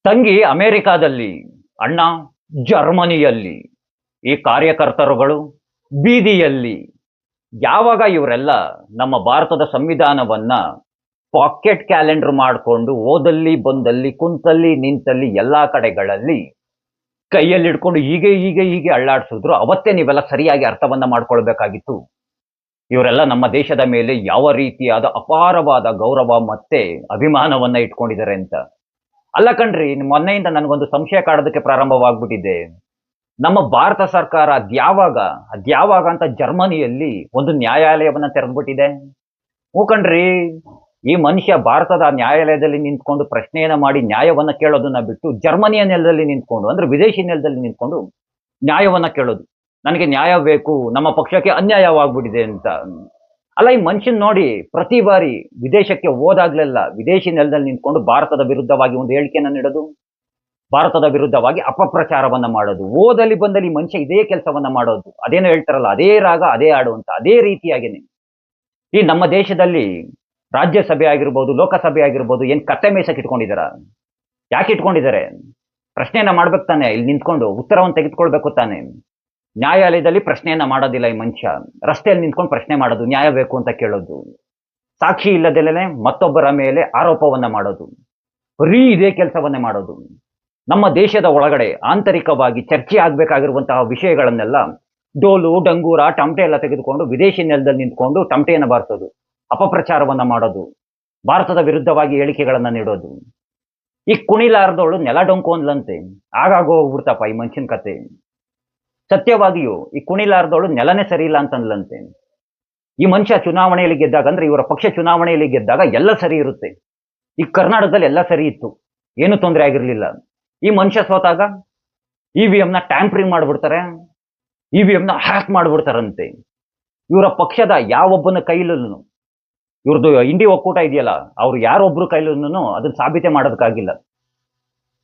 ತಂಗಿ ಅಮೆರಿಕಾದಲ್ಲಿ, ಅಣ್ಣ ಜರ್ಮನಿಯಲ್ಲಿ, ಈ ಕಾರ್ಯಕರ್ತರುಗಳು ಬೀದಿಯಲ್ಲಿ. ಯಾವಾಗ ಇವರೆಲ್ಲ ನಮ್ಮ ಭಾರತದ ಸಂವಿಧಾನವನ್ನ ಪಾಕೆಟ್ ಕ್ಯಾಲೆಂಡರ್ ಮಾಡಿಕೊಂಡು ಓದಲ್ಲಿ ಬಂದಲ್ಲಿ ಕುಂತಲ್ಲಿ ನಿಂತಲ್ಲಿ ಎಲ್ಲಾ ಕಡೆಗಳಲ್ಲಿ ಕೈಯಲ್ಲಿ ಹಿಡ್ಕೊಂಡು ಹೀಗೆ ಹೀಗೆ ಹೀಗೆ ಅಳ್ಳಾಡಿಸಿದ್ರು, ಅವತ್ತೇ ನೀವೆಲ್ಲ ಸರಿಯಾಗಿ ಅರ್ಥವನ್ನ ಮಾಡ್ಕೊಳ್ಬೇಕಾಗಿತ್ತು. ಇವರೆಲ್ಲ ನಮ್ಮ ದೇಶದ ಮೇಲೆ ಯಾವ ರೀತಿಯಾದ ಅಪಾರವಾದ ಗೌರವ ಮತ್ತೆ ಅಭಿಮಾನವನ್ನ ಇಟ್ಕೊಂಡಿದ್ದಾರೆ ಅಂತ. ಅಲ್ಲ ಕಣ್ರಿ, ಮೊನ್ನೆಯಿಂದ ನನಗೊಂದು ಸಂಶಯ ಕಾಡೋದಕ್ಕೆ ಪ್ರಾರಂಭವಾಗ್ಬಿಟ್ಟಿದೆ. ನಮ್ಮ ಭಾರತ ಸರ್ಕಾರ ಅದ್ಯಾವಾಗ ಅಂತ ಜರ್ಮನಿಯಲ್ಲಿ ಒಂದು ನ್ಯಾಯಾಲಯವನ್ನ ತೆರೆದ್ಬಿಟ್ಟಿದೆ. ಹ್ಞೂ ಕಣ್ರಿ, ಈ ಮನುಷ್ಯ ಭಾರತದ ನ್ಯಾಯಾಲಯದಲ್ಲಿ ನಿಂತ್ಕೊಂಡು ಪ್ರಶ್ನೆಯನ್ನ ಮಾಡಿ ನ್ಯಾಯವನ್ನ ಕೇಳೋದನ್ನ ಬಿಟ್ಟು ಜರ್ಮನಿಯ ನೆಲದಲ್ಲಿ ನಿಂತ್ಕೊಂಡು, ಅಂದ್ರೆ ವಿದೇಶಿ ನೆಲದಲ್ಲಿ ನಿಂತ್ಕೊಂಡು ನ್ಯಾಯವನ್ನ ಕೇಳೋದು. ನನಗೆ ನ್ಯಾಯ ಬೇಕು, ನಮ್ಮ ಪಕ್ಷಕ್ಕೆ ಅನ್ಯಾಯವಾಗ್ಬಿಟ್ಟಿದೆ ಅಂತ. ಅಲ್ಲ, ಈ ಮನುಷ್ಯನ್ ನೋಡಿ, ಪ್ರತಿ ಬಾರಿ ವಿದೇಶಕ್ಕೆ ಹೋದಾಗ್ಲೆಲ್ಲ ವಿದೇಶಿ ನೆಲದಲ್ಲಿ ನಿಂತ್ಕೊಂಡು ಭಾರತದ ವಿರುದ್ಧವಾಗಿ ಒಂದು ಹೇಳಿಕೆಯನ್ನ ನೀಡೋದು, ಭಾರತದ ವಿರುದ್ಧವಾಗಿ ಅಪಪ್ರಚಾರವನ್ನ ಮಾಡೋದು, ಓದಲ್ಲಿ ಬಂದಲ್ಲಿ ಮನುಷ್ಯ ಇದೇ ಕೆಲಸವನ್ನ ಮಾಡೋದು. ಅದೇನೋ ಹೇಳ್ತಾರಲ್ಲ, ಅದೇ ರಾಗ ಅದೇ ಹಾಡು ಅಂತ, ಅದೇ ರೀತಿಯಾಗೇನೆ ಈ ನಮ್ಮ ದೇಶದಲ್ಲಿ ರಾಜ್ಯಸಭೆ ಆಗಿರ್ಬೋದು, ಲೋಕಸಭೆ ಆಗಿರ್ಬೋದು, ಏನ್ ಕತ್ತೆ ಮೇಸಕ್ಕೆ ಇಟ್ಕೊಂಡಿದಾರ? ಯಾಕೆ ಇಟ್ಕೊಂಡಿದ್ದಾರೆ? ಪ್ರಶ್ನೆಯನ್ನ ಮಾಡ್ಬೇಕು ತಾನೆ, ಇಲ್ಲಿ ನಿಂತ್ಕೊಂಡು ಉತ್ತರವನ್ನು ತೆಗೆದುಕೊಳ್ಬೇಕು ತಾನೆ. ನ್ಯಾಯಾಲಯದಲ್ಲಿ ಪ್ರಶ್ನೆಯನ್ನ ಮಾಡೋದಿಲ್ಲ ಈ ಮನುಷ್ಯ, ರಸ್ತೆಯಲ್ಲಿ ನಿಂತ್ಕೊಂಡು ಪ್ರಶ್ನೆ ಮಾಡೋದು, ನ್ಯಾಯ ಬೇಕು ಅಂತ ಕೇಳೋದು, ಸಾಕ್ಷಿ ಇಲ್ಲದಲ್ಲೇ ಮತ್ತೊಬ್ಬರ ಮೇಲೆ ಆರೋಪವನ್ನ ಮಾಡೋದು, ಬರೀ ಇದೇ ಕೆಲಸವನ್ನೇ ಮಾಡೋದು. ನಮ್ಮ ದೇಶದ ಒಳಗಡೆ ಆಂತರಿಕವಾಗಿ ಚರ್ಚೆ ಆಗ್ಬೇಕಾಗಿರುವಂತಹ ವಿಷಯಗಳನ್ನೆಲ್ಲ ಡೋಲು ಡಂಗೂರ ಟಮಟೆ ಎಲ್ಲ ತೆಗೆದುಕೊಂಡು ವಿದೇಶಿ ನೆಲದಲ್ಲಿ ನಿಂತ್ಕೊಂಡು ಟಮಟೆಯನ್ನ ಬಾರಿಸೋದು, ಅಪಪ್ರಚಾರವನ್ನ ಮಾಡೋದು, ಭಾರತದ ವಿರುದ್ಧವಾಗಿ ಹೇಳಿಕೆಗಳನ್ನ ನೀಡೋದು. ಈ ಕುಣಿಲಾರ್ದವಳು ನೆಲ ಡೊಂಕು ಅಂದ್ಲಂತೆ, ಆಗಾಗ ಹೋಗ್ಬಿಡ್ತಪ್ಪ ಈ ಮನುಷ್ಯನ ಕತೆ. ಸತ್ಯವಾಗಿಯೂ ಈ ಕುಣಿಲಾರ್ದವಳು ನೆಲನೇ ಸರಿ ಇಲ್ಲ ಅಂತಂದ್ಲಂತೆ. ಈ ಮನುಷ್ಯ ಚುನಾವಣೆಯಲ್ಲಿ ಗೆದ್ದಾಗ, ಅಂದ್ರೆ ಇವರ ಪಕ್ಷ ಚುನಾವಣೆಯಲ್ಲಿ ಗೆದ್ದಾಗ ಎಲ್ಲ ಸರಿ ಇರುತ್ತೆ. ಈ ಕರ್ನಾಟಕದಲ್ಲಿ ಎಲ್ಲ ಸರಿ ಇತ್ತು, ಏನು ತೊಂದರೆ ಆಗಿರ್ಲಿಲ್ಲ. ಈ ಮನುಷ್ಯ ಸೋತಾಗ ಇವಿಎಂ ನ ಟ್ಯಾಂಪರಿಂಗ್ ಮಾಡ್ಬಿಡ್ತಾರೆ, ಇವಿಎಂ ನ ಹ್ಯಾಕ್ ಮಾಡ್ಬಿಡ್ತಾರಂತೆ. ಇವರ ಪಕ್ಷದ ಯಾವೊಬ್ಬನ ಕೈಲೂ, ಇವ್ರದ್ದು ಇಂಡಿ ಒಕ್ಕೂಟ ಇದೆಯಲ್ಲ, ಅವ್ರು ಯಾರೊಬ್ರು ಕೈಲೂ ಅದನ್ನ ಸಾಬೀತೆ ಮಾಡೋದಕ್ಕಾಗಿಲ್ಲ.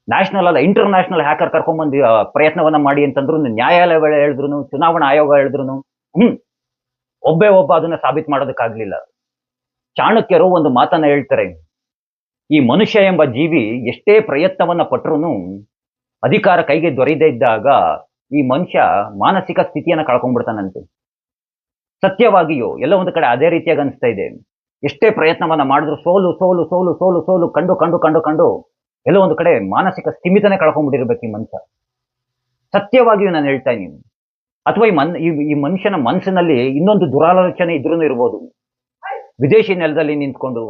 ನ್ಯಾಷನಲ್ ಅಲ್ಲ, ಇಂಟರ್ನ್ಯಾಷನಲ್ ಹ್ಯಾಕರ್ ಕರ್ಕೊಂಡ್ಬಂದು ಪ್ರಯತ್ನವನ್ನ ಮಾಡಿ ಅಂತಂದ್ರು, ನ್ಯಾಯಾಲಯ ಹೇಳಿದ್ರು, ಚುನಾವಣಾ ಆಯೋಗ ಹೇಳಿದ್ರು, ಒಬ್ಬ ಅದನ್ನ ಸಾಬೀತು ಮಾಡೋದಕ್ಕಾಗ್ಲಿಲ್ಲ. ಚಾಣಕ್ಯರು ಒಂದು ಮಾತನ್ನ ಹೇಳ್ತಾರೆ, ಈ ಮನುಷ್ಯ ಎಂಬ ಜೀವಿ ಎಷ್ಟೇ ಪ್ರಯತ್ನವನ್ನ ಪಟ್ರು ಅಧಿಕಾರ ಕೈಗೆ ದೊರೆಯದೇ ಇದ್ದಾಗ ಈ ಮನುಷ್ಯ ಮಾನಸಿಕ ಸ್ಥಿತಿಯನ್ನ ಕಳ್ಕೊಂಡ್ಬಿಡ್ತಾನಂತೆ. ಸತ್ಯವಾಗಿಯೂ ಎಲ್ಲ ಒಂದು ಕಡೆ ಅದೇ ರೀತಿಯಾಗಿ ಅನಿಸ್ತಾ ಇದೆ. ಎಷ್ಟೇ ಪ್ರಯತ್ನವನ್ನ ಮಾಡಿದ್ರು ಸೋಲು ಸೋಲು ಸೋಲು ಸೋಲು ಸೋಲು ಕಂಡು ಕಂಡು ಕಂಡು ಕಂಡು ಎಲ್ಲೋ ಒಂದು ಕಡೆ ಮಾನಸಿಕ ಸ್ಥಿಮಿತನೇ ಕಳ್ಕೊಂಡ್ಬಿಟ್ಟಿರ್ಬೇಕು ಈ ಮನುಷ್ಯ. ಸತ್ಯವಾಗಿಯೂ ನಾನು ಹೇಳ್ತಾ ಇದ್ದೀನಿ. ಅಥವಾ ಈ ಮನುಷ್ಯನ ಮನಸ್ಸಿನಲ್ಲಿ ಇನ್ನೊಂದು ದುರಾಲೋಚನೆ ಇದ್ರೂ ಇರ್ಬೋದು. ವಿದೇಶಿ ನೆಲದಲ್ಲಿ ನಿಂತ್ಕೊಂಡು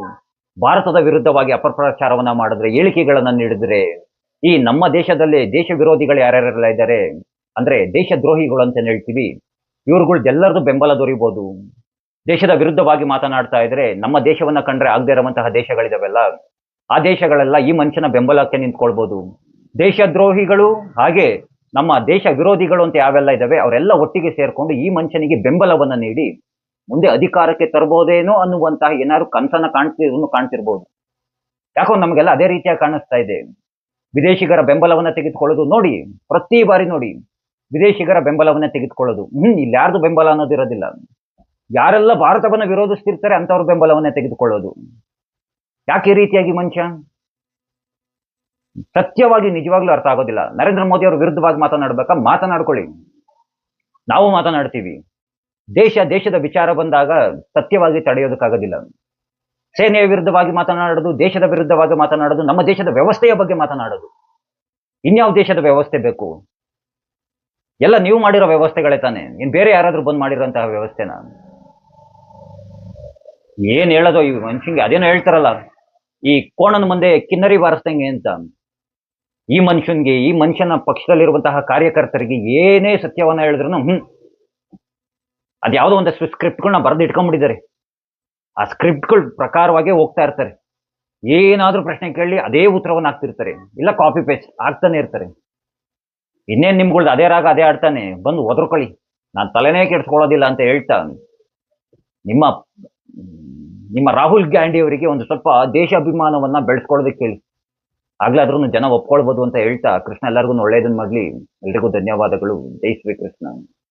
ಭಾರತದ ವಿರುದ್ಧವಾಗಿ ಅಪಪ್ರಚಾರವನ್ನ ಮಾಡಿದ್ರೆ, ಹೇಳಿಕೆಗಳನ್ನ ನೀಡಿದ್ರೆ, ಈ ನಮ್ಮ ದೇಶದಲ್ಲಿ ದೇಶ ವಿರೋಧಿಗಳು ಯಾರ್ಯಾರೆಲ್ಲ ಇದ್ದಾರೆ, ಅಂದ್ರೆ ದೇಶ ದ್ರೋಹಿಗಳು ಅಂತ ಹೇಳ್ತೀವಿ, ಇವ್ರುಗಳ್ದೆಲ್ಲರದು ಬೆಂಬಲ ದೊರೀಬಹುದು. ದೇಶದ ವಿರುದ್ಧವಾಗಿ ಮಾತನಾಡ್ತಾ ಇದ್ರೆ, ನಮ್ಮ ದೇಶವನ್ನ ಕಂಡ್ರೆ ಆಗದೆ ಇರುವಂತಹ ದೇಶಗಳಿದಾವೆಲ್ಲ, ಆ ದೇಶಗಳೆಲ್ಲ ಈ ಮನುಷ್ಯನ ಬೆಂಬಲಕ್ಕೆ ನಿಂತ್ಕೊಳ್ಬಹುದು. ದೇಶದ್ರೋಹಿಗಳು ಹಾಗೆ ನಮ್ಮ ದೇಶ ವಿರೋಧಿಗಳು ಅಂತ ಯಾವೆಲ್ಲ ಇದಾವೆ, ಅವರೆಲ್ಲ ಒಟ್ಟಿಗೆ ಸೇರ್ಕೊಂಡು ಈ ಮನುಷ್ಯನಿಗೆ ಬೆಂಬಲವನ್ನ ನೀಡಿ ಮುಂದೆ ಅಧಿಕಾರಕ್ಕೆ ತರಬಹುದೇನೋ ಅನ್ನುವಂತಹ ಏನಾದ್ರು ಕನಸನ್ನ ಕಾಣ್ತಿರ್ಬೋದು. ಯಾಕೋ ನಮಗೆಲ್ಲ ಅದೇ ರೀತಿಯಾಗಿ ಕಾಣಿಸ್ತಾ ಇದೆ. ವಿದೇಶಿಗರ ಬೆಂಬಲವನ್ನ ತೆಗೆದುಕೊಳ್ಳೋದು ನೋಡಿ, ಪ್ರತಿ ಬಾರಿ ನೋಡಿ ವಿದೇಶಿಗರ ಬೆಂಬಲವನ್ನ ತೆಗೆದುಕೊಳ್ಳೋದು. ಇಲ್ಲಿ ಯಾರ್ದು ಬೆಂಬಲ ಅನ್ನೋದಿರೋದಿಲ್ಲ. ಯಾರೆಲ್ಲ ಭಾರತವನ್ನ ವಿರೋಧಿಸ್ತಿರ್ತಾರೆ ಅಂತವ್ರ ಬೆಂಬಲವನ್ನ ತೆಗೆದುಕೊಳ್ಳೋದು. ಯಾಕೆ ಈ ರೀತಿಯಾಗಿ ಮನುಷ್ಯ? ಸತ್ಯವಾಗಿ ನಿಜವಾಗ್ಲೂ ಅರ್ಥ ಆಗೋದಿಲ್ಲ. ನರೇಂದ್ರ ಮೋದಿ ಅವರ ವಿರುದ್ಧವಾಗಿ ಮಾತನಾಡ್ಬೇಕಾ? ಮಾತನಾಡ್ಕೊಳ್ಳಿ, ನಾವು ಮಾತನಾಡ್ತೀವಿ. ದೇಶದ ವಿಚಾರ ಬಂದಾಗ ಸತ್ಯವಾಗಿ ತಡೆಯೋದಕ್ಕಾಗೋದಿಲ್ಲ. ಸೇನೆಯ ವಿರುದ್ಧವಾಗಿ ಮಾತನಾಡೋದು, ದೇಶದ ವಿರುದ್ಧವಾಗಿ ಮಾತನಾಡೋದು, ನಮ್ಮ ದೇಶದ ವ್ಯವಸ್ಥೆಯ ಬಗ್ಗೆ ಮಾತನಾಡೋದು. ಇನ್ಯಾವ ದೇಶದ ವ್ಯವಸ್ಥೆ ಬೇಕು? ಎಲ್ಲ ನೀವು ಮಾಡಿರೋ ವ್ಯವಸ್ಥೆಗಳೇ ತಾನೆ, ಇನ್ ಬೇರೆ ಯಾರಾದ್ರೂ ಬಂದ್ ಮಾಡಿರೋಂತಹ ವ್ಯವಸ್ಥೆನ? ಏನ್ ಹೇಳೋದು ಈ ಮನುಷ್ಯಂಗೆ? ಅದೇನೋ ಹೇಳ್ತಾರಲ್ಲ, ಈ ಕೋಣನ ಮುಂದೆ ಕಿನ್ನರಿ ಬಾರಿಸ್ದಂಗೆ ಅಂತ. ಈ ಮನುಷ್ಯನ ಪಕ್ಷದಲ್ಲಿರುವಂತಹ ಕಾರ್ಯಕರ್ತರಿಗೆ ಏನೇ ಸತ್ಯವನ್ನ ಹೇಳಿದ್ರು ಅದ್ಯಾವುದೋ ಒಂದಷ್ಟು ಸ್ಕ್ರಿಪ್ಟ್ಗಳನ್ನ ಬರೆದು ಇಟ್ಕೊಂಡ್ಬಿಟ್ಟಿದ್ದಾರೆ. ಆ ಸ್ಕ್ರಿಪ್ಟ್ಗಳ ಪ್ರಕಾರವಾಗೇ ಹೋಗ್ತಾ ಇರ್ತಾರೆ. ಏನಾದ್ರೂ ಪ್ರಶ್ನೆ ಕೇಳಿ ಅದೇ ಉತ್ತರವನ್ನ ಹಾಕ್ತಿರ್ತಾರೆ, ಇಲ್ಲ ಕಾಪಿ ಪೇಸ್ಟ್ ಆಗ್ತಾನೆ ಇರ್ತಾರೆ. ಇನ್ನೇನ್ ನಿಮ್ಗಳ್ದು ಅದೇ ರಾಗ ಅದೇ ಆಡ್ತಾನೆ, ಬಂದು ಒದರ್ಕೊಳ್ಳಿ, ನಾನು ತಲೆನೇ ಕೆಡ್ಸ್ಕೊಳ್ಳೋದಿಲ್ಲ ಅಂತ ಹೇಳ್ತಾ ನಿಮ್ಮ ರಾಹುಲ್ ಗಾಂಧಿ ಅವರಿಗೆ ಒಂದು ಸ್ವಲ್ಪ ದೇಶಾಭಿಮಾನವನ್ನ ಬೆಳೆಸ್ಕೊಳ್ಳೋದಕ್ಕೆ ಹೇಳಿ, ಆಗ್ಲಾದ್ರೂ ಜನ ಒಪ್ಕೊಳ್ಬೋದು ಅಂತ ಹೇಳ್ತಾ, ಕೃಷ್ಣ ಎಲ್ಲರಿಗೂ ಒಳ್ಳೇದನ್ನ ಮಾಡ್ಲಿ. ಎಲ್ರಿಗೂ ಧನ್ಯವಾದಗಳು. ಜೈ ಶ್ರೀ ಕೃಷ್ಣ.